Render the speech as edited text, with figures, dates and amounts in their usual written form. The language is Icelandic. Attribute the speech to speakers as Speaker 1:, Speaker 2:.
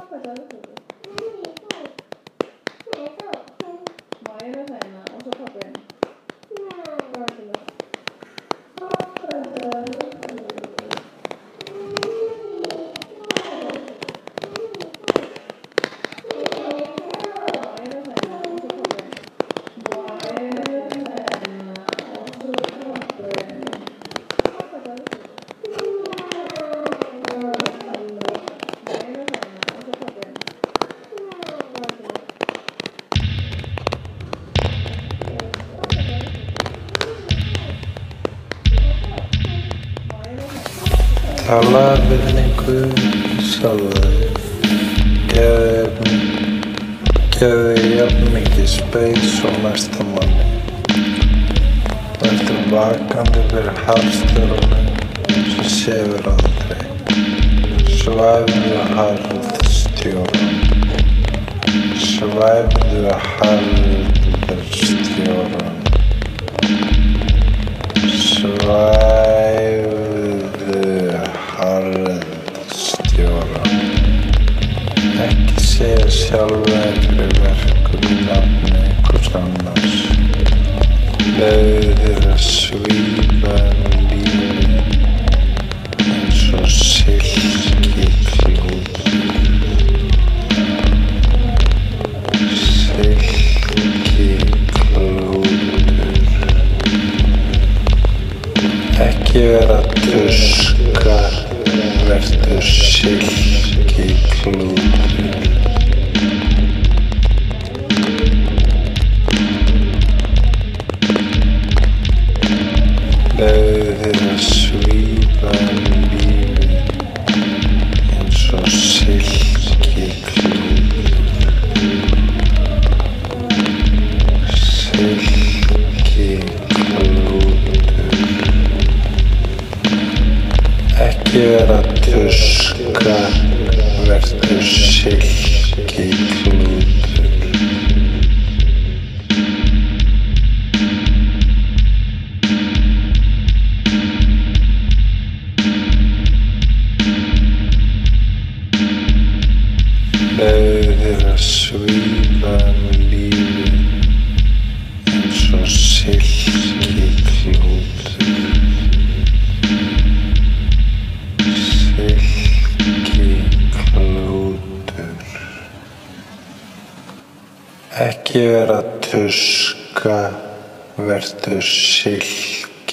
Speaker 1: Pappa sa lukkuun. Maija Saina, osa pappa.
Speaker 2: Tala við einhver sjálfa þig. Gefðu jafn mikið space og næsta manni. Vertu vakandi fyrir harðstjórunum sem sefur aldrei. Svæfðu harðstjórann. Svæfðu harðstjórann. Harðstjórann. Ekki segja sjálfa þér fyrir verkum í nafni einhvers annars. Leyfðu þér að svífa lífið eins og silkiklútur. Silkiklútur. Ekki vera tuska, vertu silkiklútur. Leyfðu þér að svífa lífið eins og silkiklútur. Silkiklútur. Ekki vera tuska, vertu silkiklútur. Leyfðu þér að svífa lífið eins og silkiklútur. Silkiklútur. Ekki vera tuska, vertu silkiklútur.